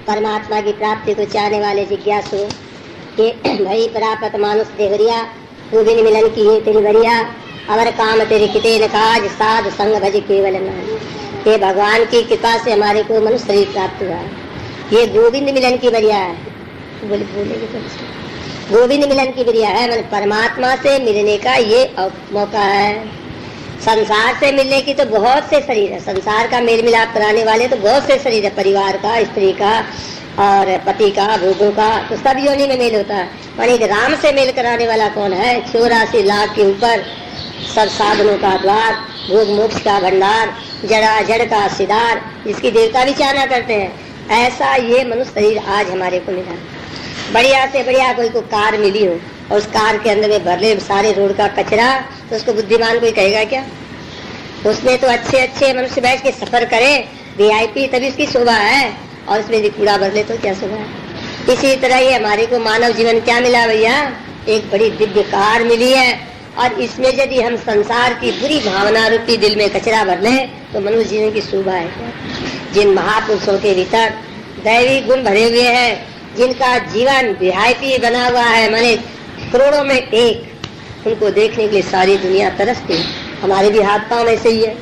परमात्मा की प्राप्ति को चाहने वाले जिज्ञासु के भई प्राप्त मानुष देवरिया गोविंद मिलन की है तेरी बरिया अवर काम तेरे किते न काज साध संग भज केवल नाम। ये भगवान की कृपा से हमारे को मनुष्य शरीर प्राप्त हुआ। ये गोविंद मिलन की बरिया है, बोलेगी तो गोविंद मिलन की बरिया है, मतलब परमात्मा से मिलने का ये मौका है। संसार से मिलने की तो बहुत से शरीर है, संसार का मेल मिलाप कराने वाले तो बहुत से शरीर है, परिवार का, स्त्री का और पति का, भोगों का, तो सब योनि में मेल होता है। पर एक राम से मेल कराने वाला कौन है? 84 लाख के ऊपर सब साधनों का द्वार, भोग मोक्ष का भंडार, जड़ा जड़ का सिदार, जिसकी देवता भी चाहना करते हैं। ऐसा ये मनुष्य शरीर आज हमारे को मिला। बढ़िया से बढ़िया कोई को कार मिली हो और उस कार के अंदर में भर ले सारे रोड का कचरा, तो उसको बुद्धिमान कोई कहेगा क्या? उसमें तो अच्छे अच्छे मनुष्य बैठ के सफर करे, VIP, तभी उसकी शोभा है। और उसमें यदि कूड़ा भर ले तो क्या शोभा है? इसी तरह ये हमारे को मानव जीवन क्या मिला भैया? एक बड़ी दिव्य कार मिली है। और इसमें यदि हम संसार की बुरी भावना रूपी दिल में कचरा भर ले तो मनुष्य जीवन की शोभा है क्या? जिन महापुरुषों के भीतर दैवी गुण भरे हुए हैं, जिनका जीवन VIP बना हुआ है, माने करोड़ों में एक, उनको देखने के लिए सारी दुनिया तरसती है। हमारे भी हाथ पांव ऐसे ही है,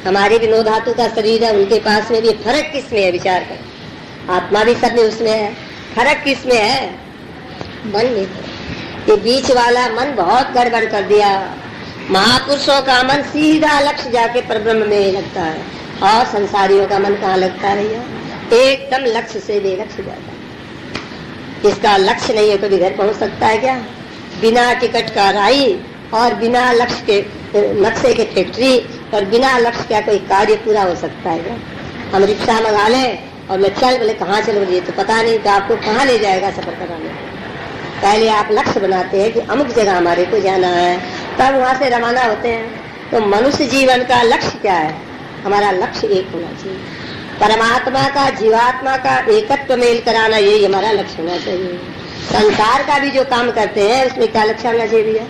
हमारे भी 9 धातु का शरीर है, उनके पास में भी फर्क किसमें है? विचार कर। आत्मा भी सब में उसमें है, फर्क किसमें है? मन में। ये बीच वाला मन बहुत गड़बड़ कर दिया। महापुरुषों का मन सीधा लक्ष्य जाके परब्रह्म में लगता है, और संसारियों का मन कहाँ लगता है भैया? एकदम लक्ष्य से बेलक्ष्य जाता है। इसका लक्ष्य नहीं है, कभी घर पहुंच सकता है क्या? बिना टिकट का राई और बिना लक्ष्य के नक्शे के फैक्ट्री और बिना लक्ष्य का कोई कार्य पूरा हो सकता है क्या? हम रिक्शा मंगा लें और मैं चल बोले कहाँ चलोगे तो पता नहीं कि आपको कहाँ ले जाएगा सफर कराने। पहले आप लक्ष्य बनाते हैं कि अमुक जगह हमारे को जाना है, तब वहाँ से रवाना होते हैं। तो मनुष्य जीवन का लक्ष्य क्या है? हमारा लक्ष्य एक होना चाहिए। परमात्मा का जीवात्मा का एकत्व मेल कराना, यही हमारा लक्ष्य होना चाहिए। संसार का भी जो काम करते हैं उसमें क्या लक्ष्य होना चाहिए भैया?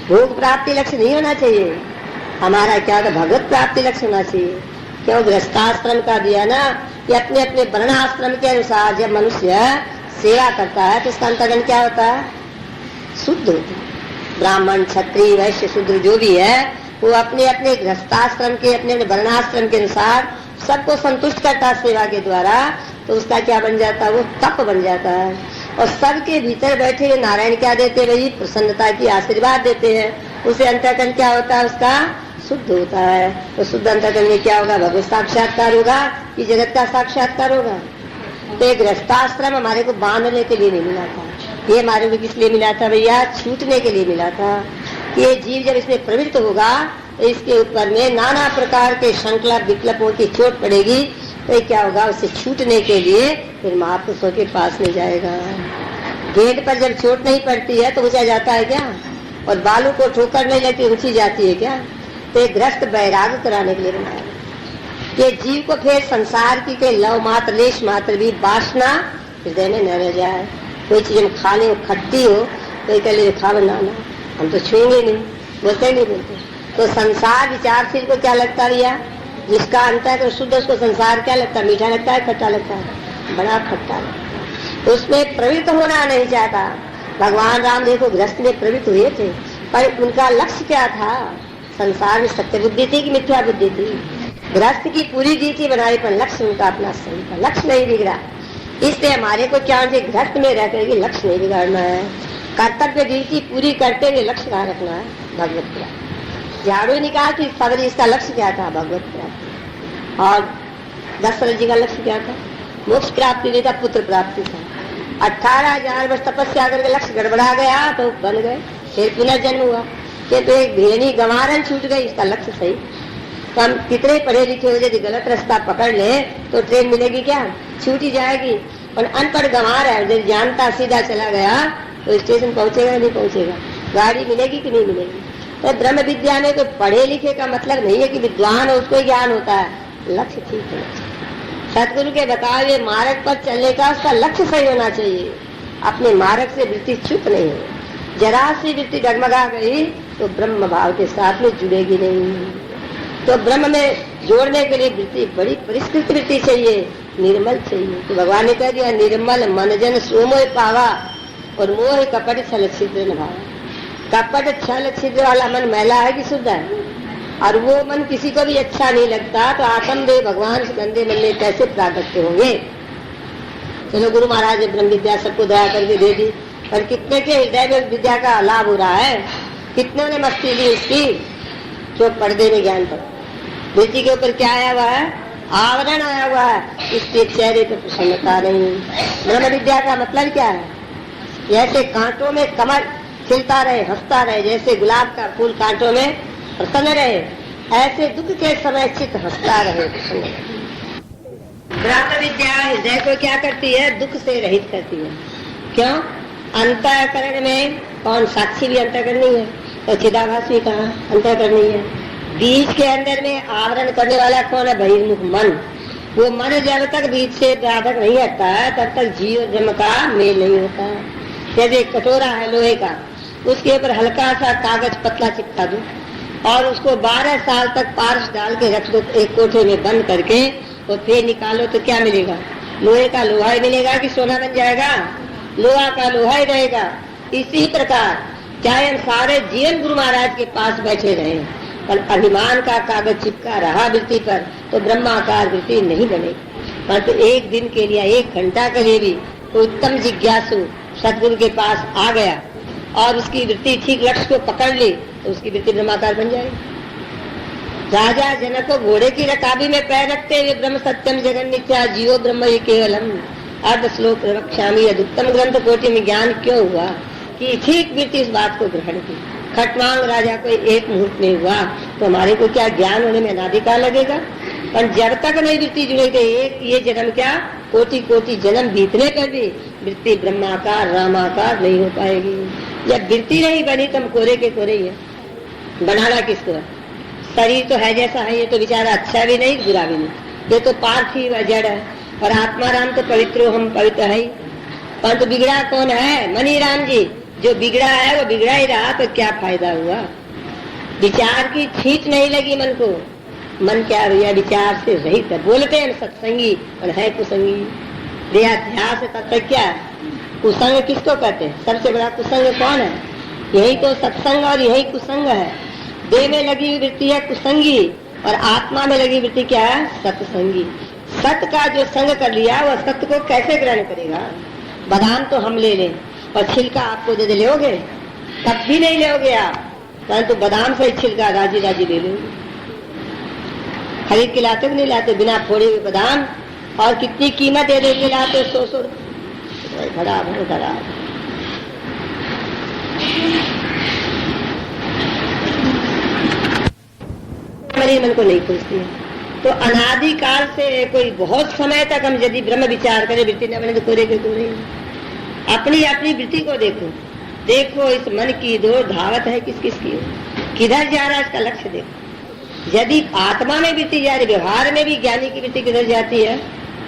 भोग प्राप्ति लक्ष्य नहीं होना चाहिए। हमारा क्या होगा? भगवत प्राप्ति लक्ष्य होना चाहिए। क्यों? गृहस्थाश्रम का दिया ना, कि अपने अपने वर्णाश्रम के अनुसार जब मनुष्य सेवा करता है तो उसका अंतर्गण क्या होता है? शुद्ध होता है। ब्राह्मण, क्षत्रिय, वैश्य, शूद्र जो भी है वो अपने अपने गृहस्थाश्रम के, अपने अपने वर्णाश्रम के अनुसार सबको संतुष्ट करता है सेवा के द्वारा। तो उसका क्या बन जाता है? वो तप बन जाता है। और सबके भीतर बैठे हुए नारायण क्या देते हैं भाई? प्रसन्नता की आशीर्वाद देते हैं। उसे अंतर्गण क्या होता है? उसका शुद्ध होता है। तो शुद्ध अंतर्गण में क्या होगा? भगवत साक्षात्कार होगा कि जगत का साक्षात्कार होगा। तो एक गृहस्थाश्रम हमारे को बांधने के लिए नहीं मिला था, ये हमारे को किस लिए मिला था भैया? छूटने के लिए मिला था। ये जीव जब इसमें प्रवृत्त होगा तो इसके ऊपर में नाना प्रकार के संकल्प विकल्पों की चोट पड़ेगी। तो क्या होगा? उससे छूटने के लिए फिर महापुरुषों के पास में जाएगा। गेट पर जब चोट नहीं पड़ती है तो ऊंचा जाता है क्या? और बालू को ठोकर नहीं लगती, ऊंची जाती है क्या? तो एक ग्रस्त वैराग्य कराने के लिए बनाया ये जीव को। फिर संसार की के लव मात्र लेश मात्र भी वासना हृदय में न रह जाए। कोई चीज हम खाने हो खट्टी हो, कोई कह ले खा बनाना, हम तो छुएंगे नहीं, बोलते नहीं बोलते। तो संसार विचारशील को क्या लगता है भैया? जिसका अंतःकरण शुद्ध, उसको संसार क्या लगता है? मीठा लगता है, खट्टा लगता है? बड़ा खट्टा लगता है। उसमें प्रवृत्त होना नहीं चाहता। भगवान राम देखो गृहस्थ में प्रवृत्त हुए थे, पर उनका लक्ष्य क्या था? संसार में सत्य बुद्धि थी कि मिथ्या बुद्धि थी? गृहस्थ की पूरी रीति बनाई, पर लक्ष्य उनका अपना सही था, लक्ष्य नहीं बिगड़ा। इसलिए हमारे को क्या होना? गृहस्थ में रह करके लक्ष्य नहीं बिगाड़ना है। कर्तव्य रीति पूरी करते हुए लक्ष्य कहाँ रखना है? भगवत प्राप्ति। झाड़ू ने कहा कि सबरी इसका लक्ष्य क्या था? भगवत प्राप्ति। और दशरथ जी का लक्ष्य क्या था? मोक्ष प्राप्ति नहीं था, पुत्र प्राप्ति था। 18,000 वर्ष तपस्या करके लक्ष्य गड़बड़ा गया तो बन गए, फिर पुनर्जन्म हुआ। तो एक भेड़नी गंवारन छूट गई, इसका लक्ष्य सही। तो हम कितने पढ़े लिखे हो, यदि गलत रास्ता पकड़ ले तो ट्रेन मिलेगी क्या? छूट ही जाएगी। और अनपढ़ गंवार है, यदि जानता सीधा चला गया तो स्टेशन पहुंचेगा नहीं पहुंचेगा? गाड़ी मिलेगी कि नहीं मिलेगी? तो ब्रह्म विद्या में कोई पढ़े लिखे का मतलब नहीं है कि विद्वान हो उसको ज्ञान होता है। लक्ष्य ठीक है। सतगुरु के बताए हुए मार्ग पर चलने का उसका लक्ष्य सही होना चाहिए। अपने मार्ग से वृत्ति चुप नहीं हो। जरा सी वृत्ति डगमगा गई तो ब्रह्म भाव के साथ में जुड़ेगी नहीं। तो ब्रह्म में जोड़ने के लिए वृत्ति बड़ी परिष्कृत वृत्ति चाहिए, निर्मल चाहिए। तो भगवान ने कह दिया निर्मल मन जन सोमोय पावा और मोह कपट छल छिद्र न भावा। कपट छल छिद्र वाला मन मैला है कि शुद्ध है? और वो मन किसी को भी अच्छा नहीं लगता, तो आत्मदेव भगवान से गंदे मन में कैसे प्रागट्य होंगे? चलो गुरु महाराज ने ब्रह्म विद्या सबको दया करके दे दी, पर कितने के हृदय में विद्या का लाभ हो रहा है? कितनों ने मस्ती ली उसकी? जो पर्दे में ज्ञान पर बेटी के ऊपर क्या आया हुआ है? आवरण आया हुआ है, इसके चेहरे पर प्रसन्नता नहीं। ब्रह्म विद्या का मतलब क्या है? जैसे कांटों में कमल खिलता रहे, हंसता रहे, जैसे गुलाब का फूल कांटों में प्रसन्न रहे, ऐसे दुख के समय चित्त हंसता रहे, प्रसन्न रहे। ब्रह्म विद्या हृदय को क्या करती है? दुख से रहित करती है। क्यों? अंतःकरण में कौन? साक्षी भी अंतःकरणी है, तो चिदाभास भी कहा अंतःकरणी है। बीज के अंदर में आवरण करने वाला कौन है? बहिर्मुख मन। वो मन जब तक बीज से बाधक नहीं हटता है, तब तक जीव और ब्रह्म का मेल नहीं होता। जैसे कटोरा है लोहे का, उसके ऊपर हल्का सा कागज पतला चिपका दो और उसको 12 साल तक पारस डाल के रख दो एक कोठे में बंद करके, और फिर निकालो तो क्या मिलेगा? लोहे का लोहा ही मिलेगा कि सोना बन जाएगा? लोहा का लोहा ही रहेगा। इसी प्रकार चाहे हम सारे जीवन गुरु महाराज के पास बैठे रहे, पर अभिमान का कागज चिपका रहा वृत्ति पर, तो ब्रह्माकार वृत्ति नहीं बनेगी। परंतु एक दिन के लिए, 1 घंटा के लिए भी उत्तम जिज्ञासु सतगुरु के पास आ गया और उसकी वृत्ति ठीक लक्ष्य को पकड़ ली, तो उसकी वृत्ति ब्रह्माकार बन जाएगी। राजा जनक को घोड़े की रकाबी में पैर रखते हुए ब्रह्म सत्यम जगन मिथ्या जीवो ब्रह्म ये केवलम अर्ध श्लोक रक्षामी अधिकतम ग्रंथ कोटि में ज्ञान क्यों हुआ? कि ठीक वृत्ति इस बात को ग्रहण की। खटवांग राजा को एक मुहूर्त में हुआ, तो हमारे को क्या ज्ञान होने में अनादिकाल लगेगा? पर जब तक नहीं वृत्ति जुड़ेगी, एक ये जन्म क्या कोटि कोटि जन्म बीतने पर भी वृत्ति ब्रह्माकार रामाकार नहीं हो पाएगी। जब वृत्ति नहीं बनी तो हम कोरे के कोरे ही है। बनाना किसको है? शरीर तो है जैसा है, ये तो बेचारा अच्छा भी नहीं बुरा भी नहीं, ये तो पार्थिव जड़ है। और आत्मा राम तो पवित्र, हम पवित्र है। परंतु बिगड़ा कौन है? मनी राम जी। जो बिगड़ा है वो बिगड़ा ही रहा, तो क्या फायदा हुआ? विचार की छींच नहीं लगी मन को। मन क्या भैया? विचार से रहित है। बोलते हैं सत्संगी और है कुसंगी। देहाध्यास तब तक क्या? कुसंग किसको कहते हैं? सबसे बड़ा कुसंग कौन है? यही तो सत्संग और यही कुसंग है। देह में लगी हुई वृत्ति है कुसंगी, और आत्मा में लगी वृत्ति क्या है? सत्संगी। सत्य का जो संग कर लिया, वह सत्य को कैसे ग्रहण करेगा? बादाम तो हम ले लें और छिलका आपको दे लोगे? तब भी नहीं लोगे आप, परंतु बादाम से छिलका राजी राजी ले लोगे। खरीद के लाते नहीं लाते? बिना फोड़े हुए बादाम, और कितनी कीमत दे दे के लाते? 100 रुपये। खराब है, खराब। हमारे मन को नहीं खुलती है। तो अनादिकाल से कोई बहुत समय तक हम यदि ब्रह्म विचार करें, वृत्ति न बने तो कोरे के कोरे। अपनी अपनी वृत्ति को देखो, देखो इस मन की दौड़ धावत है किस किस की, किधर जा रहा है, इसका लक्ष्य देखो। यदि आत्मा में वृत्ति जा रही, व्यवहार में भी ज्ञानी की वृत्ति किधर जाती है?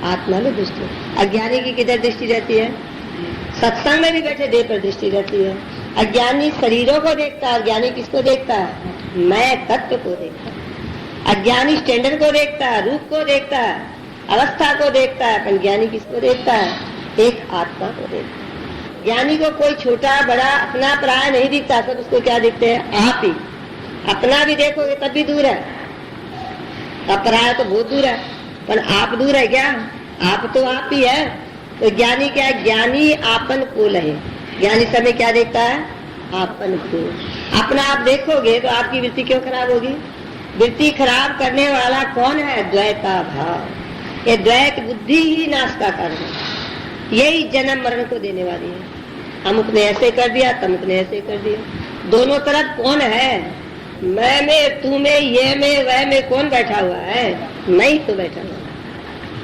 आत्मा में दृष्टि। अज्ञानी की किधर दृष्टि रहती है? सत्संग में भी बैठे देह पर दृष्टि रहती है। अज्ञानी शरीरों को देखता है, ज्ञानी किसको देखता है? मैं तत्व को देखता है। अज्ञानी स्टैंडर्ड को देखता है, रूप को देखता है, अवस्था को देखता है, पर ज्ञानी किसको देखता है? एक आत्मा को देखता है। ज्ञानी को कोई छोटा बड़ा अपना पराया नहीं दिखता, सब उसको क्या दिखते हैं? आप ही। अपना भी देखोगे तब भी दूर है, अपराया तो बहुत दूर है, पर आप दूर है क्या? आप तो आप ही है। तो ज्ञानी क्या है? ज्ञानी आपन कुल है। ज्ञानी समय क्या देखता है? आपन कुल। अपना आप देखोगे तो आपकी वृत्ति क्यों खराब होगी? वृत्ति खराब करने वाला कौन है? द्वैता भाव। ये द्वैत बुद्धि ही नाश का कारण है। यही जन्म मरण को देने वाली है। अमुक ने ऐसे कर दिया, तमुक ने ऐसे कर दिया। दोनों तरफ कौन है? मैं में, तू में, ये में, वह में कौन बैठा हुआ है? नहीं तो बैठा हुआ।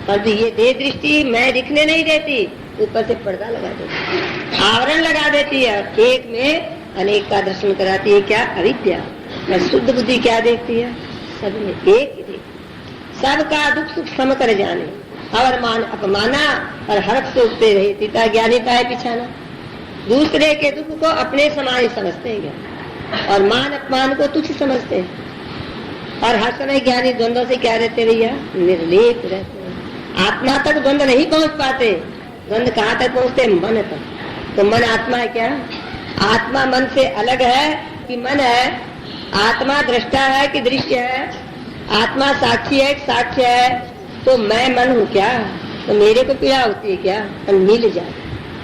पर ये दे दृष्टि मैं दिखने नहीं देती, ऊपर से पर्दा लगा देती, आवरण लगा देती है। एक में अनेक का दर्शन कराती है। क्या? अविद्या। और शुद्ध बुद्धि क्या देखती है? सब में एक ही देखती, सबका दुख सुख सम कर जाने, और मान अपमाना और हर्ष से उठते रहे। पिता ज्ञानीता है पिछाना। दूसरे के दुख को अपने समान समझते हैं, और मान अपमान को तुच्छ समझते हैं। और हर समय ज्ञानी द्वंद्व से क्या रहते भैया, निर्लेप रहते हैं। आत्मा तक द्वंद्व नहीं पहुंच पाते। द्वंद्व कहाँ तक पहुंचते, मन तक। तो मन आत्मा है क्या? आत्मा मन से अलग है कि मन है? आत्मा दृष्टा है कि दृश्य है? आत्मा साक्षी है कि साक्ष्य है? तो मैं मन हूँ क्या? तो मेरे को पीड़ा होती है क्या? और मिल जाए,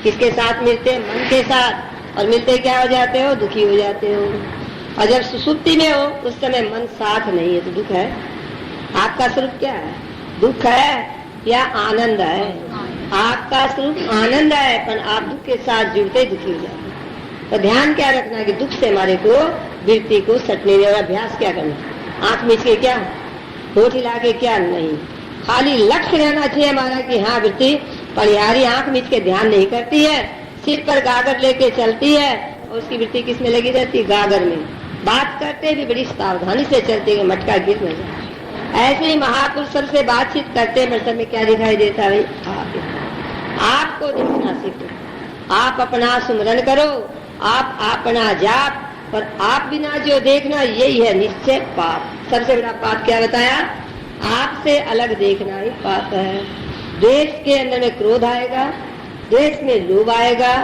किसके साथ मिलते हैं? मन के साथ। और मिलते क्या हो जाते हो? दुखी हो जाते हो। और जब सुसुप्ति में हो उस समय मन साथ नहीं है तो दुख है। आपका स्वरूप क्या है? दुख है या आनंद है? आपका स्वरूप आनंद है, पर आप दुख के साथ जुड़ते दुखी हो जाते। तो ध्यान क्या रखना है कि दुख से हमारे को वृत्ति को सटने और अभ्यास क्या करना, आंख मीच के क्या, होठ हिला के क्या नहीं, खाली लक्ष्य रहना चाहिए हमारा कि हाँ वृत्ति परिहारी आंख मीच के ध्यान नहीं करती है, सिर पर गागर लेके चलती है और उसकी वृत्ति किस में लगी रहती है? गागर में। बात करते भी बड़ी सावधानी से चलते हैं, मटका गिर न जाए। ऐसे ही महापुरुष सबसे बातचीत करते हैं, सब में क्या दिखाई देता है? आपको देखना सीखो, आप अपना सुमरन करो, आप अपना जाप, और आप बिना जो देखना यही है निश्चय पाप। सबसे बड़ा पाप क्या बताया? आपसे अलग देखना ही पाप है। देश के अंदर में क्रोध आएगा, देश में लोभ आएगा,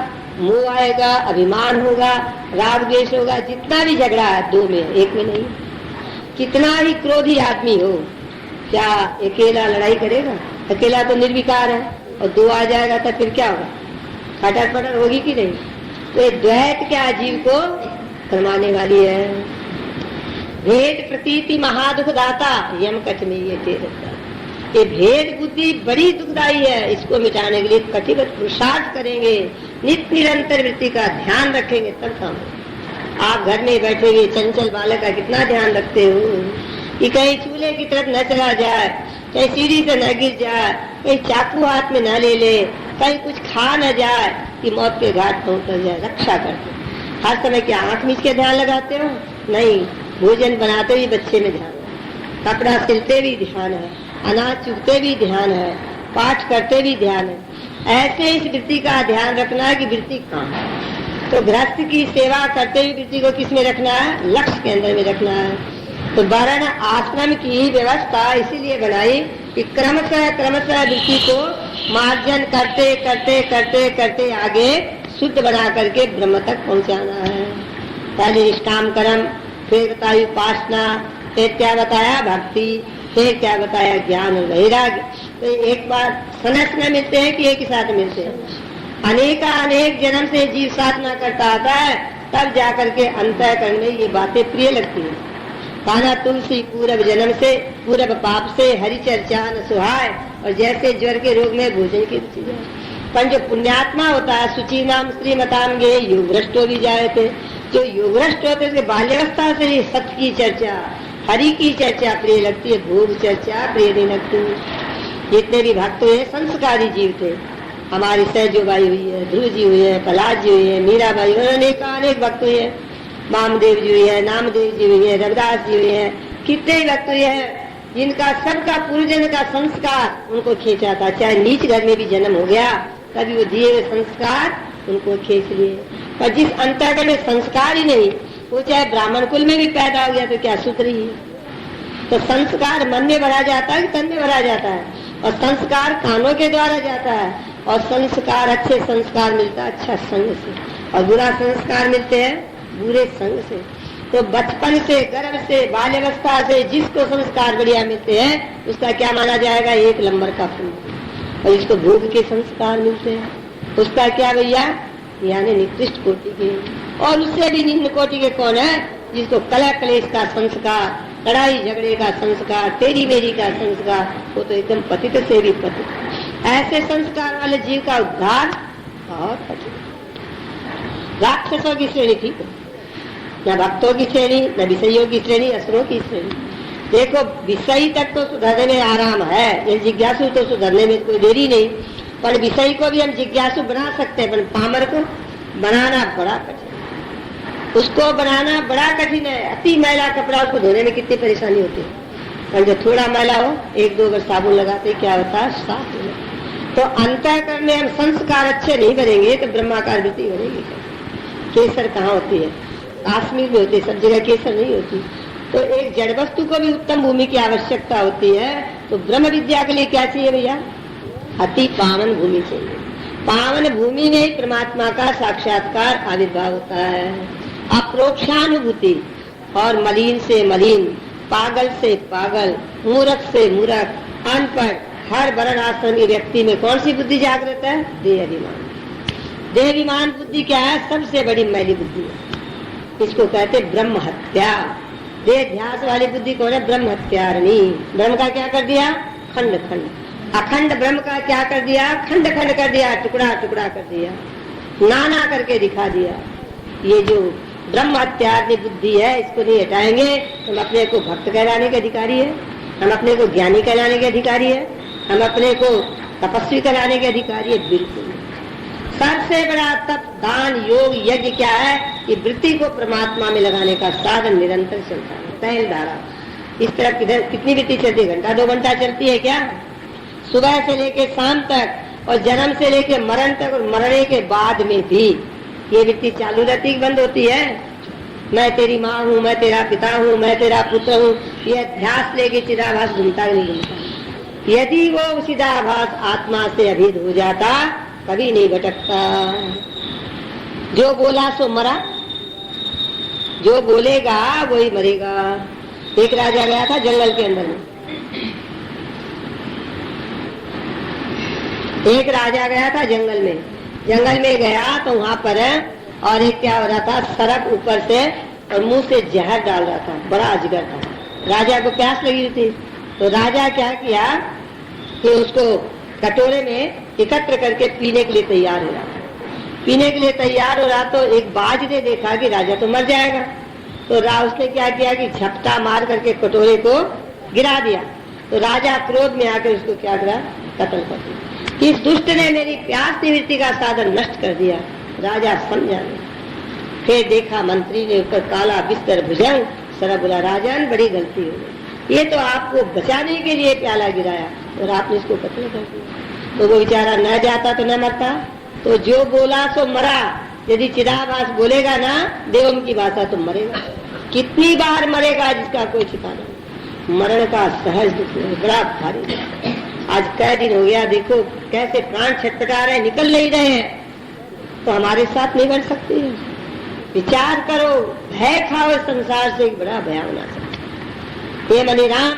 मोह आएगा, अभिमान होगा, राग द्वेष होगा। जितना भी झगड़ा है दो में, एक में नहीं। कितना ही क्रोधी आदमी हो, क्या अकेला लड़ाई करेगा? अकेला तो निर्विकार है, और दो आ जाएगा तो फिर क्या होगा? खटर पटर होगी कि नहीं? तो ये द्वैत क्या जीव को फरमाने वाली है। भेद प्रतीति महादुख दाता यम कट में ये भेद बुद्धि बड़ी दुखदाई है। इसको मिटाने के लिए कठिन पुरुषार्थ करेंगे, नित्य निरंतर वृत्ति का ध्यान रखेंगे तब काम। आप घर में बैठे हुए चंचल बालक का कितना ध्यान रखते हो कि कहीं चूल्हे की तरफ न चला जाए, कहीं सीढ़ी से न गिर जाए, कहीं चाकू हाथ में न ले ले, कहीं कुछ खा न जाए कि मौत के घाट पहुंच जाए। रक्षा करते हर समय क्या आंख मीच के ध्यान लगाते हो? नहीं, भोजन बनाते भी बच्चे में ध्यान है, कपड़ा सिलते भी ध्यान है, अनाज चुगते भी ध्यान है, पाठ करते भी ध्यान है। ऐसे इस वृत्ति का ध्यान रखना है कि वृत्ति कहाँ है। तो गृहस्थ की सेवा करते हुए वृत्ति को किस में रखना है? लक्ष्य के अंदर में रखना है। तो वर्ण आश्रम की व्यवस्था इसीलिए बनाई कि क्रमशः वृत्ति को मार्जन करते करते करते करते आगे शुद्ध बना करके ब्रह्म तक पहुंचाना है। पहले निष्काम कर्म, फिर बताया उपासना, फिर क्या बताया भक्ति, फिर क्या बताया ज्ञान और वैराग्य। तो एक बार सनस में मिलते हैं कि एक ही साथ मिलते हैं? अनेक जन्म से जीव साधना करता आता है, तब जाकर के अंतःकरण में ये बातें प्रिय लगती है। कान्हा तुलसी पूर्व जन्म से पूर्व पाप से हरि चर्चा न सुहाय, और जैसे ज्वर के रोग में भोजन की रुचि जाए। पर जो पुण्यात्मा होता है सुचि नाम श्रीमताम गे योग भ्रष्टो भी जाए थे। जो योग भ्रष्ट होते थे बाल्यवस्था से ही सत्य की चर्चा, हरि की चर्चा प्रिय लगती है, भोग चर्चा प्रिय नहीं लगती। जितने भी भक्त हुए संस्कारी जीव थे, हमारी सहजोबाई हुई है, ध्रुव जी हुई है, प्रहलाद जी हुई है, मीराबाई हुई है, अनेक भक्त हुए हैं, वामदेव जी हुई है, नामदेव जी हुई है, रविदास जी हुई है, कितने ही भक्त हुए हैं जिनका सबका पूर्वजन्म का संस्कार उनको खींचा था। चाहे नीच घर में भी जन्म हो गया तभी वो दिए हुए संस्कार उनको खींच लिए। पर जिस अंतर्गत में संस्कार ही नहीं, वो चाहे ब्राह्मण कुल में भी पैदा हो गया तो क्या सुधरी है? तो संस्कार मन में भरा जाता है कि तन में भरा जाता है? और संस्कार कानों के द्वारा जाता है, और संस्कार अच्छे संस्कार मिलता है अच्छा संग से, और बुरा संस्कार मिलते हैं बुरे संग से। तो बचपन से, गर्भ से, बाल्यावस्था से जिसको संस्कार बढ़िया मिलते हैं उसका क्या माना जाएगा? एक नंबर का फूल। और जिसको भोग के संस्कार मिलते हैं उसका क्या भैया? यानी निकृष्ट कोटि के। और उससे भी निम्न कोटि के कौन है? जिसको कलह कलेश का संस्कार, लड़ाई झगड़े का संस्कार, तेरी मेरी का संस्कार, वो तो एकदम पतित से भी पतित। ऐसे संस्कार वाले जीव का उद्धार बहुत कठिन। राक्षसों की श्रेणी ठीक है, न भक्तों की श्रेणी, न विषयों की श्रेणी, असुरों की श्रेणी। देखो विषय तक तो सुधरने में आराम है, ये जिज्ञासु तो सुधरने में कोई देरी नहीं। पर विषय को भी हम जिज्ञासु बना सकते हैं, पर पामर को बनाना बड़ा कठिन। उसको बनाना बड़ा कठिन है। अति मैला कपड़ा उसको धोने में कितनी परेशानी होती है, पर जो थोड़ा मैला हो 1-2 बार साबुन लगाते क्या होता है? साफ हो। तो अंतःकरण में हम संस्कार अच्छे नहीं करेंगे तो ब्रह्माकार वृत्ति बनेगी। केसर कहाँ होती है? कश्मीर में होती है, सब जगह केसर नहीं होती। तो एक जड़ वस्तु को भी उत्तम भूमि की आवश्यकता होती है, तो ब्रह्म विद्या के लिए क्या चाहिए भैया? अति पावन भूमि चाहिए। पावन भूमि में ही परमात्मा का साक्षात्कार आविर्भाव होता है। अप्रोक्षानुभूति और मलिन से मलिन, पागल से पागल, मूर्ख से मूर्ख, अनपढ़, हर वर्ण आश्रम के व्यक्ति में कौन सी बुद्धि जागृत है? देहाभिमान। देहाभिमान बुद्धि क्या है? सबसे बड़ी मैली बुद्धि है। इसको कहते ब्रह्म हत्या। देहाध्यास वाली बुद्धि कौन है? ब्रह्म हत्यारणी। ब्रह्म का क्या कर दिया? खंड खंड। अखंड ब्रह्म का क्या कर दिया? खंड खंड कर दिया, टुकड़ा टुकड़ा कर दिया, नाना करके दिखा दिया। ये जो ब्रह्म हत्यारणी बुद्धि है, इसको नहीं हटाएंगे हम अपने को भक्त कहलाने के अधिकारी है, हम अपने को ज्ञानी कहलाने के अधिकारी है, हम अपने को तपस्वी कहलाने के अधिकारी है? बिल्कुल। सबसे बड़ा तप, दान, योग, यज्ञ क्या है? कि वृत्ति को परमात्मा में लगाने का साधन निरंतर चलता है। तैल धारा इस तरह कितनी वृत्ति चलती है? घंटा 2 घंटा चलती है क्या? सुबह से लेके शाम तक, और जन्म से लेके मरण तक, और मरने के बाद में भी ये वृत्ति चालू रहती, बंद होती है? मैं तेरी माँ हूँ, मैं तेरा पिता हूँ, मैं तेरा पुत्र हूँ, ये अध्यास लेके चिदाभास घूमता नहीं घूमता। यदि वो चिदाभास आत्मा से अभेद हो जाता, कभी नहीं भटकता। जो बोला सो मरा, जो बोलेगा वही मरेगा। एक राजा गया था जंगल के अंदर में, एक राजा गया था जंगल में गया तो वहाँ पर और एक क्या हो रहा था, सरक ऊपर से और मुंह से जहर डाल रहा था, बड़ा अजगर था। राजा को प्यास लगी थी, तो राजा क्या किया कि उसको कटोरे में एकत्र करके पीने के लिए तैयार हो रहा था। पीने के लिए तैयार हो रहा तो एक बाज ने देखा कि राजा तो मर जाएगा, तो उसने क्या किया कि झपटा मार करके कटोरे को गिरा दिया। तो राजा क्रोध में आकर उसको क्या करा? कत्ल कर दिया। इस दुष्ट ने मेरी प्यास निवृत्ति का साधन नष्ट कर दिया। राजा समझा नहीं। फिर देखा मंत्री ने ऊपर काला बिस्तर भुजंग, सरा बोला राजन बड़ी गलती हो गई, ये तो आपको बचाने के लिए प्याला गिराया और आपने इसको कत्ल कर दिया। तो वो बेचारा न जाता तो न मरता, तो जो बोला सो मरा। यदि चिदाभास बोलेगा ना देवम की भाषा तो मरेगा। कितनी बार मरेगा जिसका कोई ठिकाना नहीं। मरण का सहज दुख बड़ा भारी। आज कई दिन हो गया, देखो कैसे प्राण छटपटा रहे, निकल नहीं रहे हैं, तो हमारे साथ नहीं बन सकती है। विचार करो, भय खाओ संसार से, बड़ा भयावना सकता। हे मनी राम,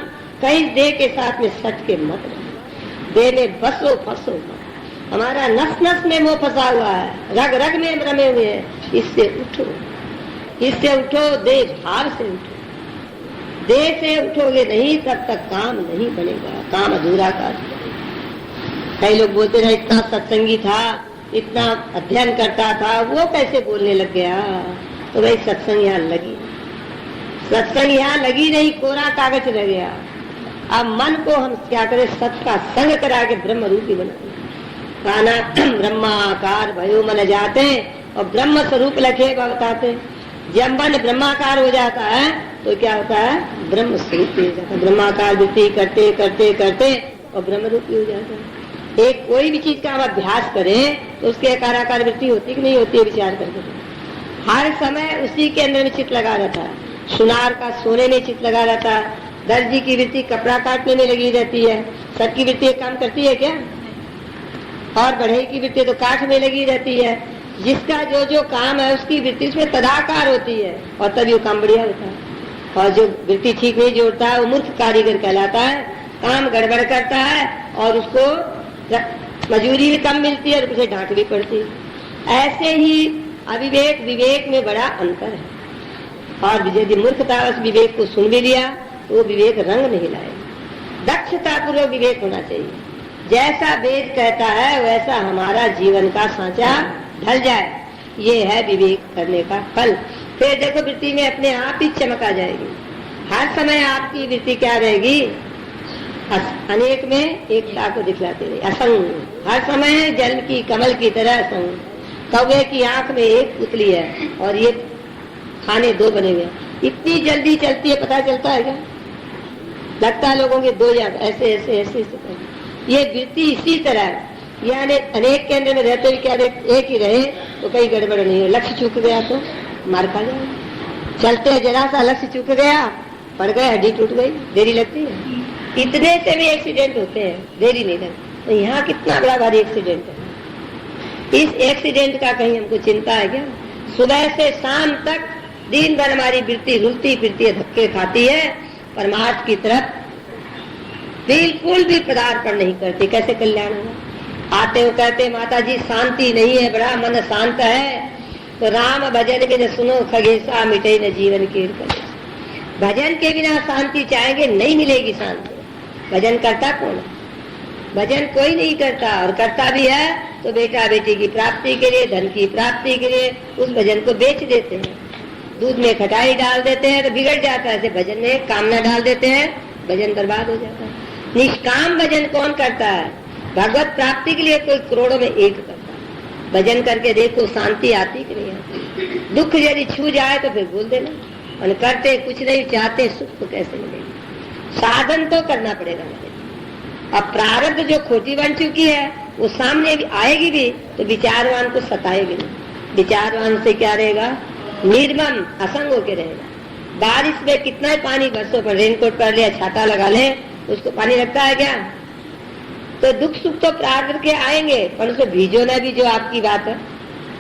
कहीं देह के साथ में सट के मत रहो, देह में बसो फंसो मत। हमारा नस नस में मोह फंसा हुआ है, रग रग में रमे हुए हैं। इससे उठो, इससे उठो, देह भाव से उठो। देह से उठोगे नहीं तब तक काम नहीं बनेगा, काम अधूरा का। कई लोग बोलते रहे इतना सत्संगी था, इतना अध्ययन करता था, वो कैसे बोलने लग गया? तो भाई सत्संग यहाँ लगी, सत्संग यहाँ लगी नहीं, कोरा कागज रह गया। अब मन को हम क्या करें? सत्य का संग करा के ब्रह्म रूपी बनाए। काना ब्रह्माकार भयो मन जाते, और ब्रह्म स्वरूप लखे बताते। जब मन ब्रह्माकार हो जाता है तो क्या होता है? ब्रह्म स्वरूप हो जाता है। ब्रह्माकार वृत्ति करते करते करते और ब्रह्म रूपी हो जाता है। एक कोई भी चीज का हम अभ्यास करें तो उसके आकार वृत्ति होती कि नहीं होती है? विचार करके हर समय उसी के अंदर में चित्त लगा रहता है। सुनार का सोने में चित्त लगा रहता है, दर्जी की वृत्ति कपड़ा काटने में लगी रहती है। सर की वृत्ति एक काम करती है क्या? और बढ़ई की वृत्ति तो काठ में लगी रहती है। जिसका जो जो काम है उसकी वृत्ति उसमें तदाकार होती है और तभी वो काम बढ़िया होता है। और जो वृत्ति ठीक नहीं जोड़ता है वो मूर्ख कारीगर कहलाता है, काम गड़बड़ करता है और उसको मजूरी भी कम मिलती है और उसे डांट भी पड़ती है। ऐसे ही अविवेक विवेक में बड़ा अंतर है। और यदि मूर्खता उस विवेक को सुन भी लिया तो वो विवेक रंग नहीं लाएगा। दक्षता पूर्वक विवेक होना चाहिए। जैसा वेद कहता है वैसा हमारा जीवन का सांचा ढल जाए, ये है विवेक करने का फल। फिर देखो वृत्ति में अपने आप ही चमक आ जाएगी। हर समय आपकी वृत्ति क्या रहेगी? अनेक में एकता को दिखलाते रहे, असंग। हर समय जल की कमल की तरह असंग। कौवे की आंख में एक पुतली है और ये खाने 2 बने हुए। इतनी जल्दी चलती है, पता चलता है क्या? लगता है लोगों के 2 याद ऐसे ऐसे ऐसे ऐसे। ये वृत्ति इसी तरह है, यानी अनेक केंद्र में रहते हुए क्या एक ही रहे तो कहीं गड़बड़ नहीं हो। लक्ष्य चूक गया तो मार खा जाए। चलते जरा सा लक्ष्य चूक गया पड़ गए, हड्डी टूट गई, देरी लगती है। इतने से भी एक्सीडेंट होते हैं, देरी नहीं लगती। तो यहाँ कितना बड़ा भारी एक्सीडेंट है। इस एक्सीडेंट का कहीं हमको चिंता है क्या? सुबह से शाम तक दिन भर हमारी वृत्ति रुलती फिरती है, धक्के खाती है, परमार्थ की तरफ बिल्कुल भी पदार्पण नहीं करती। कैसे कल्याण होगा? आते हो कहते माता जी शांति नहीं है, बड़ा मन शांत है। तो राम भजन के न सुनो खगेशा मिटे न जीवन के भजन के बिना शांति चाहेंगे, नहीं मिलेगी शांति। भजन करता कौन है? भजन कोई नहीं करता, और करता भी है तो बेटा बेटी की प्राप्ति के लिए, धन की प्राप्ति के लिए उस भजन को बेच देते हैं। दूध में खटाई डाल देते हैं तो बिगड़ जाता है, ऐसे भजन में कामना डाल देते हैं, भजन बर्बाद हो जाता है। निष्काम भजन कौन करता है? भगवत प्राप्ति के लिए कोई करोड़ों में एक करता है। भजन करके देखो शांति आती कि नहीं आती। दुख यदि छू जाए तो फिर बोल देना, और करते कुछ नहीं, चाहते सुख तो कैसे मिलेगा? साधन तो करना पड़ेगा। अब प्रारब्ध जो खोटी बन चुकी है वो सामने भी आएगी भी तो विचारवान को सताएगी नहीं। विचारवान से क्या रहेगा? निर्मम असंग होके रहेगा। बारिश में कितना ही पानी बरसों पर रेनकोट कर ले, छाता लगा ले, उसको पानी लगता है क्या? तो दुख सुख तो प्रारब्ध के आएंगे, पर उसे भीजो ना भी, जो आपकी बात है।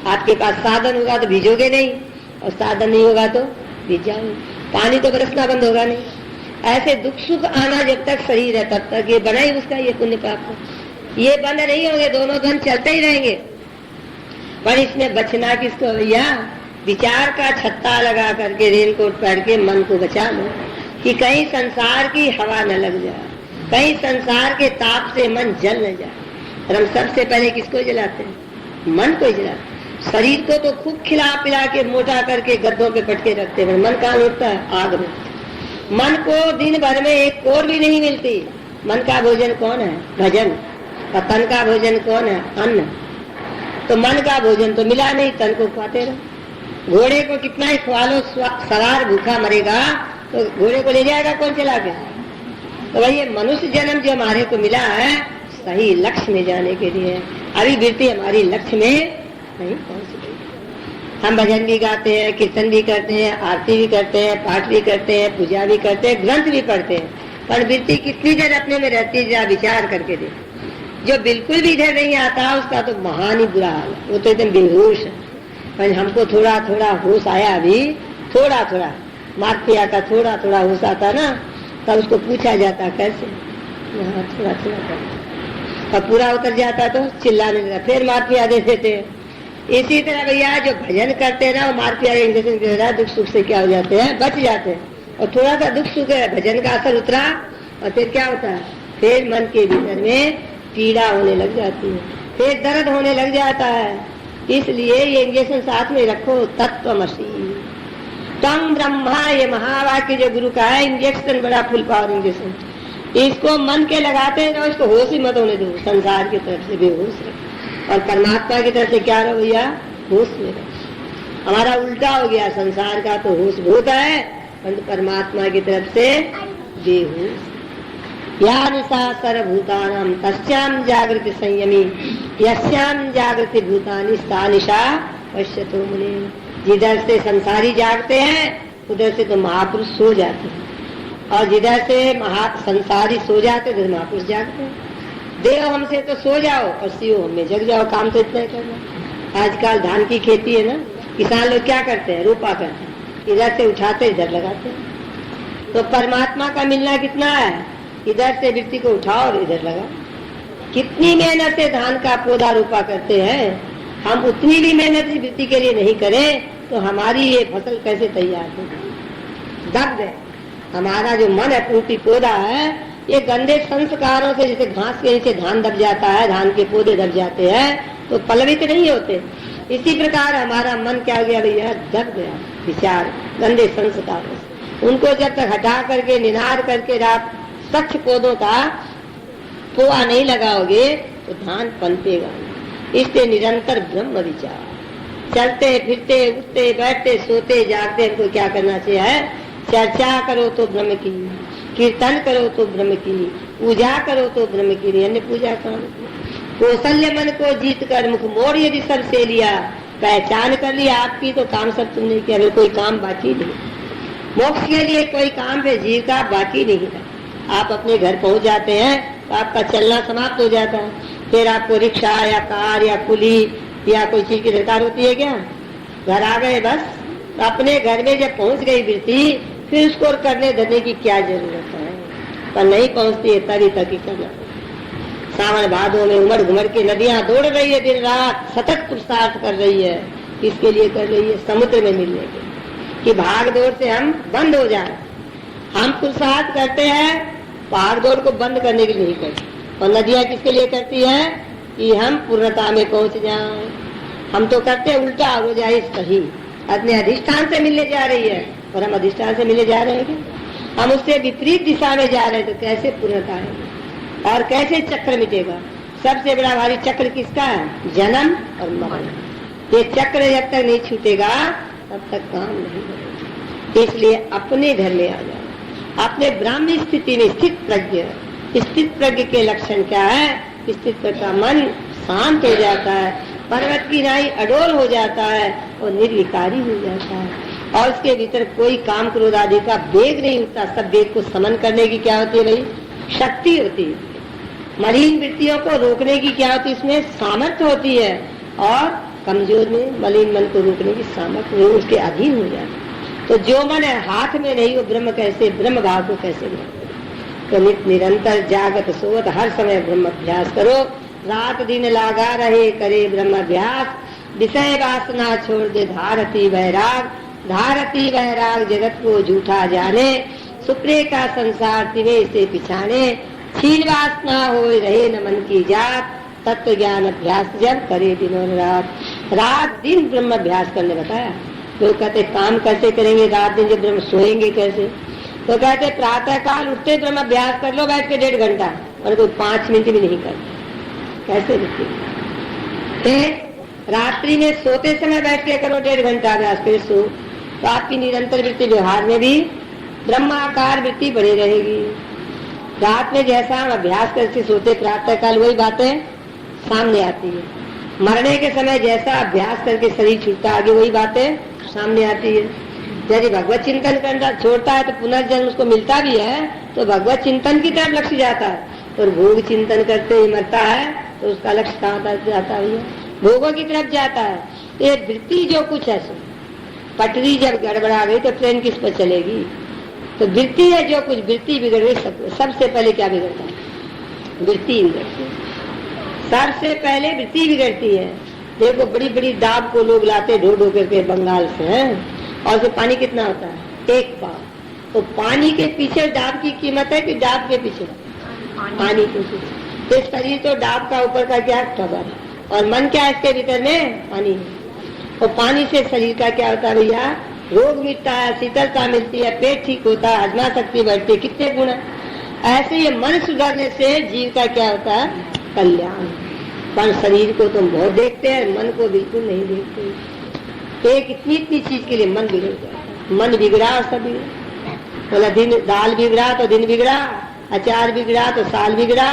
आपके पास साधन होगा तो भीजोगे नहीं, और साधन नहीं होगा तो भीज जाओगे। पानी तो बरसना बंद होगा नहीं। ऐसे दुख सुख आना जब तक शरीर है तब तक ये बना ही उसका ये पुण्य प्राप्त। ये बंद नहीं होंगे, दोनों धन चलते ही रहेंगे। पर इसमें बचना किसको भैया? विचार का छत्ता लगा करके, रेनकोट पहन के मन को बचा लो कि कहीं संसार की हवा न लग जाए, कहीं संसार के ताप से मन जल न जाए। और हम सबसे पहले किसको जलाते हैं? मन को ही जलाते। शरीर को तो खूब खिला पिला के मोटा करके गद्दों पे पटके रखते हैं, मन कहाँ लौटता है? आग में। मन को दिन भर में एक कोर भी नहीं मिलती। मन का भोजन कौन है? भजन। और तन का भोजन कौन है? अन्न। तो मन का भोजन तो मिला नहीं, तन को खुआते रहो। घोड़े को कितना ही खुआ लो, सवार भूखा मरेगा तो घोड़े को ले जाएगा कौन चला के? तो भाई ये मनुष्य जन्म जो हमारे को मिला है सही लक्ष्य में जाने के लिए। अभी वृत्ति हमारी लक्ष्य में नहीं पहुंच गई। हम भजन भी गाते हैं, कीर्तन भी करते हैं, आरती भी करते हैं, पाठ भी करते हैं, पूजा भी करते हैं, ग्रंथ भी पढ़ते हैं, पर वृत्ति कितनी देर अपने में रहती है? जरा विचार करके देखो। जो बिल्कुल भी इधर नहीं आता उसका तो महान ही बुरा हाल है, वो तो एकदम बेहोश है। पर हमको थोड़ा थोड़ा होश आया, अभी थोड़ा थोड़ा मार पिया का थोड़ा थोड़ा होश आता ना, तब उसको पूछा जाता कैसे? यहाँ थोड़ा थोड़ा करता, और पूरा उतर जाता तो चिल्लाने लगा, फिर मार पिया दे देते। इसी तरह भैया जो भजन करते हैं ना, वो मार पिया इंजेक्शन दे रहा है, दुख सुख से क्या हो जाते हैं? बच जाते हैं। और थोड़ा सा दुख सुख है, भजन का असर उतरा, और फिर क्या होता है? फिर मन के भीतर में पीड़ा होने लग जाती है, फिर दर्द होने लग जाता है। इसलिए ये इंजेक्शन साथ में रखो, तत्वमसि तम ब्रह्मा, ये महावाक्य जो गुरु का है, इंजेक्शन बड़ा फुल पावर इंजेक्शन। इसको मन के लगाते रहो, इसको होश ही मत होने दो। संसार की तरफ से बेहोश रहो, और परमात्मा की तरफ से क्या रहो भैया? होश में रहो। हमारा उल्टा हो गया, संसार का तो होश बहुत है, परंतु परमात्मा की तरफ से बेहोश। या निशा सर्वभूतानां तस्याम जागृति संयमी, यस्याम जागृति भूतानि सा निशा पश्यतो मुने। जिधर से संसारी जागते हैं उधर से तो महापुरुष सो जाते हैं, और जिधर से संसारी सो जाते उधर महापुरुष जागते हैं। देव हमसे तो सो जाओ और सीओ हमें जग जाओ, काम तो इतना ही करना। आजकल धान की खेती है ना, किसान लोग क्या करते हैं? रोपा करते हैं, इधर से उठाते इधर लगाते हैं। तो परमात्मा का मिलना कितना है? इधर से वृत्ति को उठाओ और इधर लगाओ। कितनी मेहनत से धान का पौधा रोपा करते हैं, हम उतनी भी मेहनत वृत्ति के लिए नहीं करें तो हमारी ये फसल कैसे तैयार होगी? दब गए। हमारा जो मन है, पूर्ति पौधा है, ये गंदे संस्कारों से, जैसे घास के नीचे धान दब जाता है, धान के पौधे दब जाते हैं तो पलवित नहीं होते। इसी प्रकार हमारा मन क्या हो गया भैया? दब गया विचार गंदे संस्कारों से। उनको जब तक हटा करके निनार करके आप स्वच्छ पौधों का पोआ नहीं लगाओगे तो धान पनपेगा। इसलिए निरंतर ब्रह्म विचार, चलते फिरते उठते बैठते सोते जागते हमको क्या करना चाहिए? चर्चा करो तो ब्रह्म की, कीर्तन करो तो ब्रह्म की, पूजा करो तो ब्रह्म की, अन्य पूजा काम। कौशल्य मन को जीत कर मुख मोड़ यदि सबसे लिया, पहचान कर लिया आपकी तो काम सब तुमने किया, कोई काम बाकी नहीं। मोक्ष के लिए कोई काम पे जीव का बाकी नहीं है। आप अपने घर पहुंच जाते हैं तो आपका चलना समाप्त हो जाता है, फिर आपको रिक्शा या कार या कुली या कोई चीज की दरकार होती है क्या? घर आ गए बस, तो अपने घर में जब पहुंच गई वृत्ति, फिर उसको करने धरने की क्या जरूरत है? पर नहीं पहुंचती है तभी तक ही करना। सावन भादों में उमड़ घुमड़ के नदियां दौड़ रही है, दिन रात सतत पुरुषार्थ कर रही है। किसके लिए कर रही है? समुद्र में मिलने के, कि भाग दौड़ से हम बंद हो जाए। हम पुरुषार्थ करते हैं भाग दौड़ को बंद करने के लिए नहीं करते। और नदियां किसके लिए करती है? कि हम पूर्णता में पहुंच जाएं। हम तो करते उल्टा, हो जाए सही। अपने अधिष्ठान से मिलने जा रही है और हम अधिष्ठान से मिलने जा रहे हैं कि हम उससे विपरीत दिशा में जा रहे हैं, तो कैसे पूर्णता आएगी और कैसे चक्र मिटेगा? सबसे बड़ा भारी चक्र किसका है? जन्म और मरण। ये चक्र जब तक नहीं छूटेगा तब तक काम नहीं होगा। इसलिए अपने घर में आ जाओ, अपने ब्राह्मी स्थिति में स्थित प्रज्ञ। स्थित प्रज्ञ के लक्षण क्या है? स्थित प्रज्ञ का मन शांत हो जाता है, पर्वत की नाई अडोल हो जाता है और निर्विकारी हो जाता है, और उसके भीतर कोई काम क्रोध आदि का वेग नहीं होता। सब वेग को समन करने की क्या होती है भाई? शक्ति होती है। मलिन वृत्तियों को रोकने की क्या होती है? इसमें सामर्थ्य होती है। और कमजोर में मलिन मन को रोकने की सामर्थ्य नहीं, उसके अधीन हो जाता है। तो जो मन है हाथ में नहीं, वो ब्रह्म कैसे, ब्रह्म भाव को कैसे मिले? तो निरंतर जागत सोवत हर समय ब्रह्म अभ्यास करो। रात दिन लागा रहे करे ब्रह्म अभ्यास। विषय वासना छोड़ दे धारती वैराग। धारती वैराग जगत को झूठा जाने। सुप्रे का संसार तिवे से पिछाने। छीन वासना हो रहे न मन की जात। तत्व ज्ञान अभ्यास जब करे दिन और रात। रात दिन ब्रह्म अभ्यास करने बताया। लोग कहते काम कैसे करेंगे रात दिन, जब ब्रह्म सोएंगे कैसे? तो कहते प्रातः काल उठते ब्रह्म अभ्यास कर लो बैठ के 1.5 घंटा, और कोई 5 मिनट भी नहीं करते। कैसे रुकते? रात्रि में सोते समय बैठ के करो 1.5 घंटा अभ्यास, फिर सो, तो आपकी निरंतर वृत्ति व्यवहार में भी ब्रह्माकार वृत्ति बनी रहेगी। रात में जैसा हम अभ्यास करके सोते प्रातः काल, वही बातें सामने आती है। मरने के समय जैसा अभ्यास करके शरीर छूटता आगे, वही बातें सामने आती है। यदि भगवत चिंतन करना छोड़ता है तो पुनर्जन्म उसको मिलता भी है, तो भगवत चिंतन की तरफ लक्ष्य जाता है। और भोग चिंतन करते ही मरता है तो उसका लक्ष्य कहाँ जाता है? भोगों की तरफ जाता है। तो ये वृत्ति जो कुछ है, पटरी जब गड़बड़ा गई तो ट्रेन किस पर चलेगी? तो वृत्ति है जो कुछ, वृत्ति बिगड़ गई। सबसे पहले क्या बिगड़ता है? वृत्ति बिगड़ती है। सबसे पहले वृत्ति बिगड़ती है। देखो बड़ी बड़ी दाब को लोग लाते ढो ढो करके बंगाल से हैं, और उसमें पानी कितना होता है? 1 पाव। तो पानी के पीछे डाब की कीमत है कि डाब के पीछे? पानी के पीछे। तो शरीर तो डाब का ऊपर का क्या खबर, और मन क्या है इसके भीतर में? पानी है। और पानी से शरीर का क्या होता है भैया? रोग मिटता है, शीतलता मिलती है, पेट ठीक होता है, हजमा शक्ति बढ़ती है। कितने गुण है। ऐसे ये मन सुधरने से जीव का क्या होता है? कल्याण। पर शरीर को तुम बहुत देखते हैं, मन को बिल्कुल नहीं देखते। एक इतनी चीज के लिए मन बिगड़ गया। मन बिगड़ा और सब बिगड़ा। बोला दिन दाल बिगड़ा तो दिन बिगड़ा, अचार बिगड़ा तो साल बिगड़ा,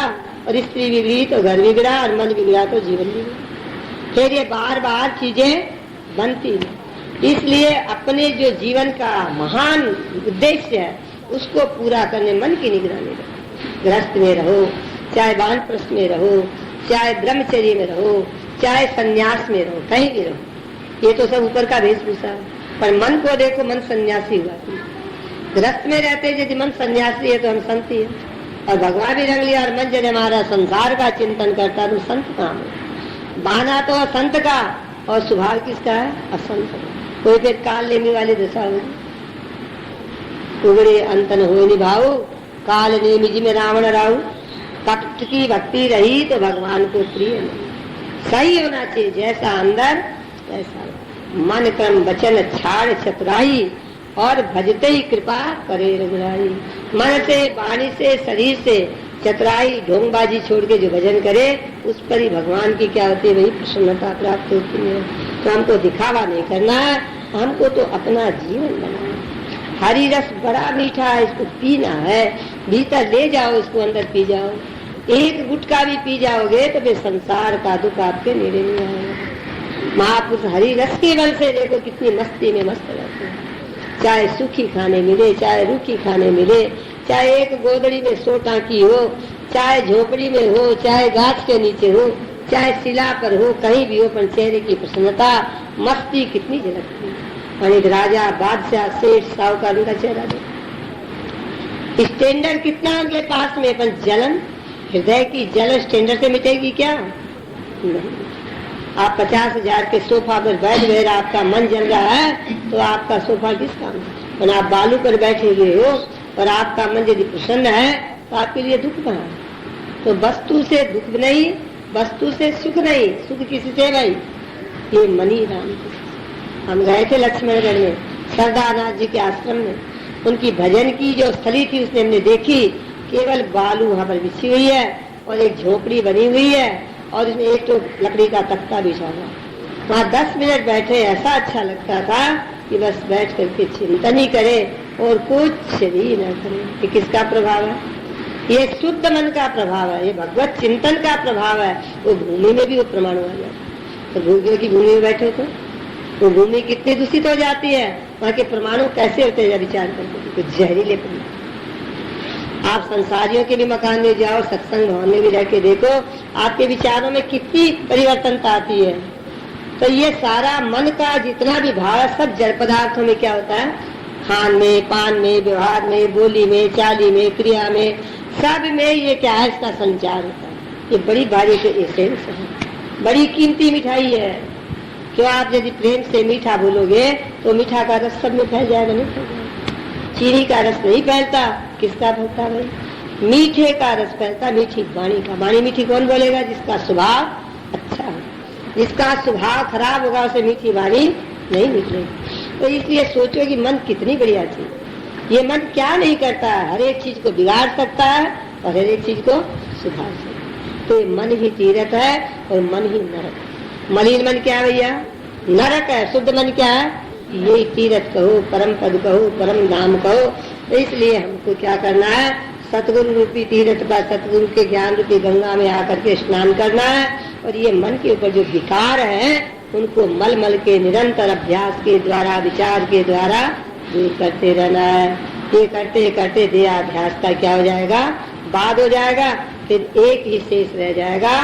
और स्त्री बिगड़ी तो घर बिगड़ा, और मन बिगड़ा तो जीवन बिगड़ा। फिर ये बार बार चीजें बनती हैं। इसलिए अपने जो जीवन का महान उद्देश्य है उसको पूरा करने मन की निगरानी रहो। गृहस्थ में रहो, चाहे वानप्रस्थ में रहो, चाहे ब्रह्मचर्य में रहो, चाहे संन्यास में रहो, कहीं भी रहो। ये तो सब ऊपर का वेशभूषा है, पर मन को देखो, मन सन्यासी हुआ। गृहस्थ में रहते यदि मन सन्यासी है तो हम संत ही है, और भगवान भी रंग लिया। और मन यदि हमारा संसार का चिंतन करता है तो संत काम है। बहाना तो संत का और स्वभाव किसका है? असंत का। कोई फिर काल लेने वाली दशा होगी। उगड़े अंतन हो निभाओ, काल ने निज में रावण राहु। कपट की भक्ति रही तो भगवान को प्रिय नहीं। सही होना चाहिए, जैसा अंदर वैसा मन क्रम वचन छाड़ चतुराई, और भजते ही कृपा करे रघुराई। मन से, वाणी से, शरीर से चतुराई ढोंगबाजी छोड़ के जो भजन करे उस पर ही भगवान की क्या होती है? वही प्रसन्नता प्राप्त होती है। तो हमको दिखावा नहीं करना है, हमको तो अपना जीवन बनाना है। हरी रस बड़ा मीठा है, इसको पीना है। भीतर ले जाओ, इसको अंदर पी जाओ। एक गुटका भी पी जाओगे तो फिर संसार का दुख आपके नेड़े नहीं आएगा। महापुरुष हरी रस के बल से देखो कितनी मस्ती में मस्त रहते हैं। चाहे सूखी खाने मिले, चाहे रूखी खाने मिले, चाहे एक गोदड़ी में 100 टांकी हो, चाहे झोपड़ी में हो, चाहे गाछ के नीचे हो, चाहे शिला पर हो, कहीं भी हो, पर चेहरे की प्रसन्नता, मस्ती कितनी झलकती है। और एक राजा, बादशाह, सेठ, साहूकार का चेहरा देखो, स्टैंडर्ड कितना अगले पास में, पर जलन, हृदय की जलन स्टैंडर्ड से मिटेगी क्या? नहीं। आप 50,000 के सोफा पर बैठ गए, आपका मन जल रहा है तो आपका सोफा किस काम है? और आप बालू पर बैठे हुए हो और आपका मन यदि प्रसन्न है तो आपके लिए दुख कहाँ है? तो वस्तु से दुख नहीं, वस्तु से सुख नहीं, सुख किसी से भाई? ये मनी राम। हम गए थे लक्ष्मणगढ़ में, सरदारनाथ जी के आश्रम में, उनकी भजन की जो स्थली थी उसने हमने देखी, केवल बालू वहाँ पर बिछी हुई है और एक झोपड़ी बनी हुई है और इसमें एक तो लकड़ी का तख्ता बिछा हुआ। वहाँ 10 मिनट बैठे, ऐसा अच्छा लगता था कि बस बैठ करके चिंतन ही करे और कुछ भी न करे। ये किसका प्रभाव है? ये शुद्ध मन का प्रभाव है, ये भगवत चिंतन का प्रभाव है। वो भूमि में भी वो प्रमाण हुआ जाता। तो भूमियों की भूमि में बैठे तो वो भूमि कितनी दूषित हो जाती है, वहाँ के परमाणु कैसे होते हैं विचार करके, तो जहरीले परमाणु। आप संसारियों के भी मकान में जाओ, सत्संग भवन में भी रह के देखो, आपके विचारों में कितनी परिवर्तनता आती है। तो ये सारा मन का जितना भी भाव है, सब जड़ पदार्थों में क्या होता है? खान में, पान में, व्यवहार में, बोली में, चाली में, क्रिया में, सब में ये क्या है? इसका संचार होता है। ये बड़ी भारी के एसेंस है, बड़ी कीमती मिठाई है। क्यों? आप यदि प्रेम से मीठा बोलोगे तो मीठा का रस सब में फैल जाएगा, नहीं फैल जाएगा? चीनी का रस नहीं फैलता, किसका फैलता भाई? मीठे का रस फैलता, मीठी वाणी का। वाणी मीठी कौन बोलेगा? जिसका स्वभाव अच्छा है। जिसका स्वभाव खराब होगा उसे मीठी वाणी नहीं निकलेगी। तो इसलिए सोचो कि मन कितनी बढ़िया चीज। ये मन क्या नहीं करता है? हर एक चीज को बिगाड़ सकता है और हर एक चीज को सुधार सकता है। तो मन ही तीरथ है और मन ही नरक। मलिन मन क्या है भैया? नरक है। शुद्ध मन क्या है? ये तीरथ कहो, परम पद कहो, परम धाम कहो। तो इसलिए हमको क्या करना है? सतगुरु रूपी तीरथ पर, सतगुरु के ज्ञान रूपी गंगा में आकर के स्नान करना है और ये मन के ऊपर जो विकार है उनको मल मल के निरंतर अभ्यास के द्वारा, विचार के द्वारा दूर करते रहना है। ये करते करते देहाध्यास का क्या हो जाएगा? बाद हो जाएगा। फिर एक ही शेष रह जाएगा,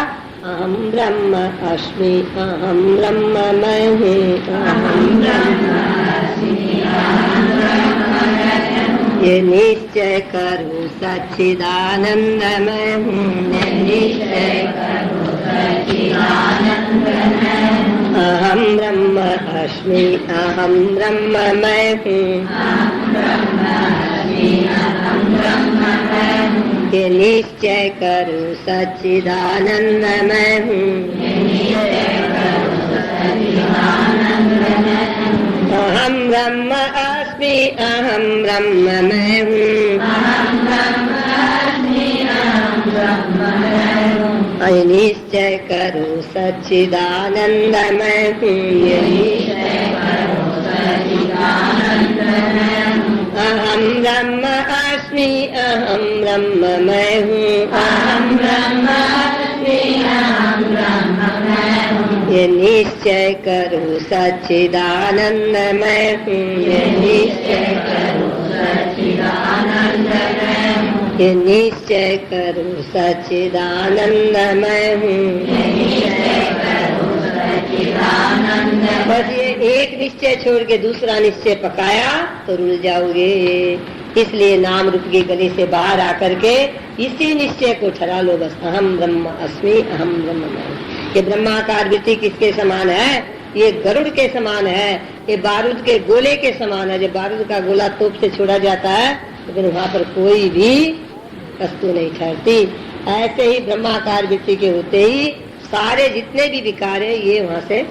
अहम ब्रह्म अस्मि, अहम ब्रह्म मैं हूँ, अहम ब्रह्म अस्मि, अहम ब्रह्म मैं हूँ। ये निश्चय करो सच्चिदानंद मैं हूँ, ये निश्चय करो सच्चिदानंद मैं हूँ। अहम ब्रह्म अस्मि, अहम ब्रह्म मैं हूँ, अहम ब्रह्म अस्मि, अहम ब्रह्म मैं हूँ। ये निश्चय करो सच्चिदानंद मैं हूँ, ये निश्चय करो सच्चिदानंद मैं हूँ। अहम ब्रह्म अस्मि, अहम ब्रह्म मैं हूँ, अहम ब्रह्म अस्मि, अहम ब्रह्म मैं हूँ। ये निश्चय करो सच्चिदानंद मैं हूँ, ये निश्चय करो सच्चिदानंद मैं हूँ। अहम ब्रह्म अस्मि, अहम ब्रह्म मैं हूँ, अहम ब्रह्म अस्मि, अहम ब्रह्म मैं हूँ। ये निश्चय करो सच्चिदानंद मैं हूँ, ये निश्चय करो सच्चिदानंद मैं हूँ। ये निश्चय करो सच्चिदानंद मैं हूँ, ये निश्चय करो सच्चिदानंद। बस ये एक निश्चय छोड़ के दूसरा निश्चय पकाया तो रुल जाओगे। इसलिए नाम रूप के गले से बाहर आकर के इसी निश्चय को ठहरा लो, बस अहम ब्रह्म अस्मि, अहम ब्रह्म मैं। ये ब्रह्माकार वृत्ति किसके समान है? ये गरुड़ के समान है, ये बारूद के गोले के समान है। जब बारूद का गोला तोप से छोड़ा जाता है तो फिर वहाँ पर कोई भी वस्तु नहीं ठहरती। ऐसे ही ब्रह्माकार वृत्ति के होते ही सारे जितने भी विकार है ये वहाँ से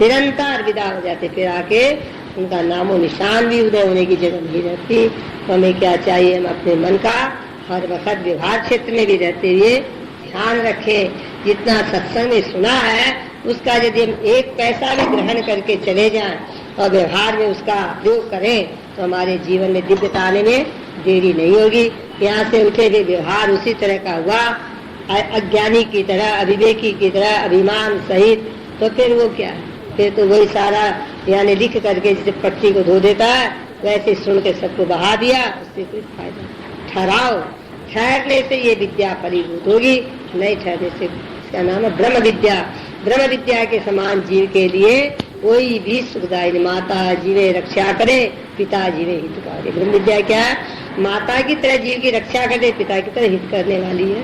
निरंतर विदा हो जाते, फिर आके उनका नामो निशान भी उदय होने की जगह नहीं रहती। तो हमें क्या चाहिए? हम अपने मन का हर वक्त व्यवहार क्षेत्र में भी रहते हुए ध्यान रखें। जितना सत्संग में सुना है उसका यदि हम एक पैसा भी ग्रहण करके चले जाएं और व्यवहार में उसका प्रयोग करें तो हमारे जीवन में दिव्यता आने में देरी नहीं होगी। यहाँ से उठे हुए व्यवहार उसी तरह का हुआ, अज्ञानी की तरह, अविवेकी की तरह, अभिमान सहित, तो फिर वो क्या है? फिर तो वही सारा यानी लिख करके जैसे पट्टी को धो देता है वैसे सुन के सबको बहा दिया, उससे कोई फायदा। ठहराओ, ठहरने से ये विद्या फलीभूत होगी, नहीं ठहरने से इसका नाम है ब्रह्म विद्या। ब्रह्म विद्या के समान जीव के लिए कोई भी सुखदायी, माता जीवे रक्षा करे, पिता जीवे हित करे। ब्रह्म विद्या क्या है? माता की तरह जीव की रक्षा करे, पिता की तरह हित करने वाली है।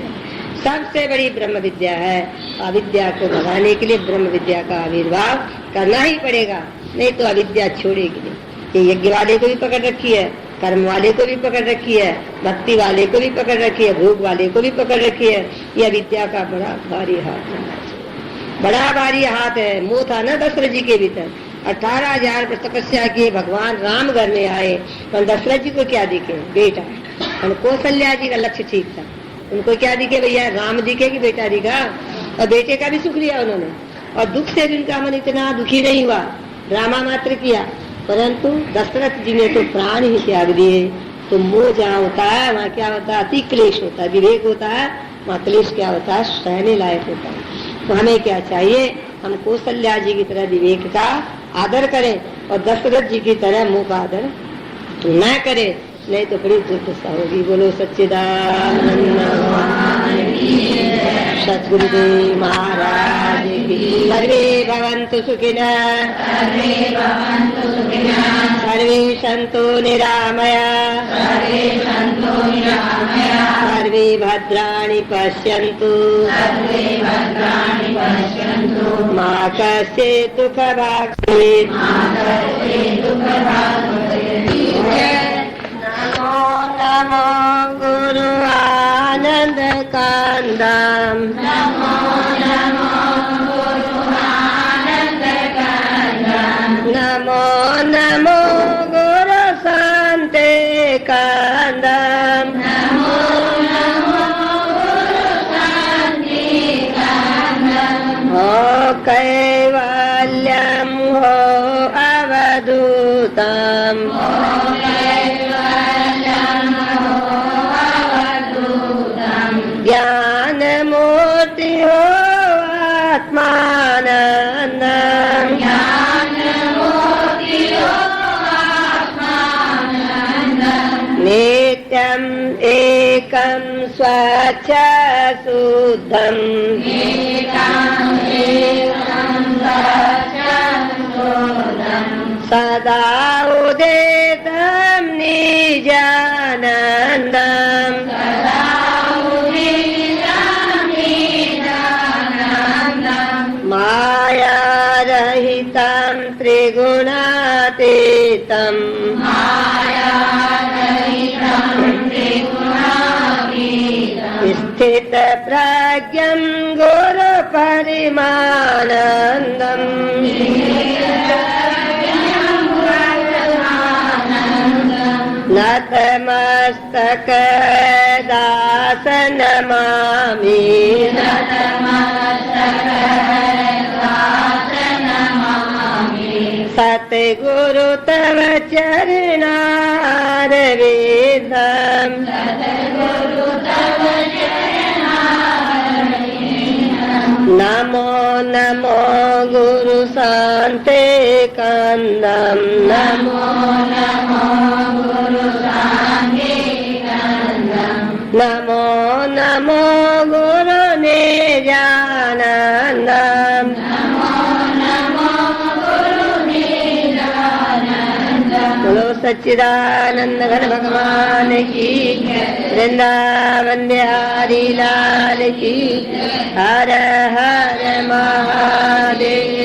सबसे बड़ी ब्रह्म विद्या है। अविद्या को भगाने के लिए ब्रह्म विद्या का आविर्भाव करना ही पड़ेगा, नहीं तो अविद्या छोड़ेगी नहीं। ये यज्ञ वाले को भी पकड़ रखी है, कर्म वाले को भी पकड़ रखी है, भक्ति वाले को भी पकड़ रखी है, भोग वाले को भी पकड़ रखी है। यह विद्या का बड़ा भारी हाथ है, बड़ा भारी हाथ है। मुंह था ना दशरथ जी के भीतर, 18,000 पर तपस्या किए, भगवान राम घर में आए, पर दशरथ जी को क्या दिखे? बेटा। और कौशल्या जी का लक्ष्य ठीक था, उनको क्या दिखे भैया? राम दिखे कि बेटा दिखा? और बेटे का भी सुख लिया उन्होंने, और दुख से भी उनका मन इतना दुखी नहीं हुआ, ड्रामा मात्र किया। परंतु दशरथ जी ने तो प्राण ही त्याग दिए। तो मोह जहाँ होता है वहाँ क्या होता है? अति क्लेश होता है। विवेक होता है, वहाँ क्लेश क्या होता है? सहने लायक होता है। तो हमें क्या चाहिए? हम कौशल्या जी की तरह विवेक का आदर करें और दशरथ जी की तरह मुंह का आदर न करें, नहीं तो बड़ी दुर्दशा होगी। बोलो सच्चिदानंद सद्गुरुदेव महाराज की। सर्वे भवन्तु सुखिनः, सर्वे सन्तु निरामया, सर्वे भद्राणि पश्यन्तु, मा कश्चित् दुःखभाग् भवेत्। नमो गुरु आनंद कांदम, नमो नमो गुरु शांति कांदम, हो कैवल्यम हो अवधूतम, ज्ञान मूर्ति हो आत्मानंद, नित्यम एकम स्वच्छ शुद्धम, सदा उदितम निजानंदम, माया रहितं त्रिगुणातीतं, स्थित प्रज्ञं गुरु परिमानंदम, नतमस्तक दास नमामि, सतगुरु तव चरणारविंदम, नमो नमो गुरु शांति कंदम, नमो नमो नमो गुरु निजानंदम, बोलो सच्चिदानंद घन भगवान की, वृंदावन बिहारी लाल की, हर हर महादेव।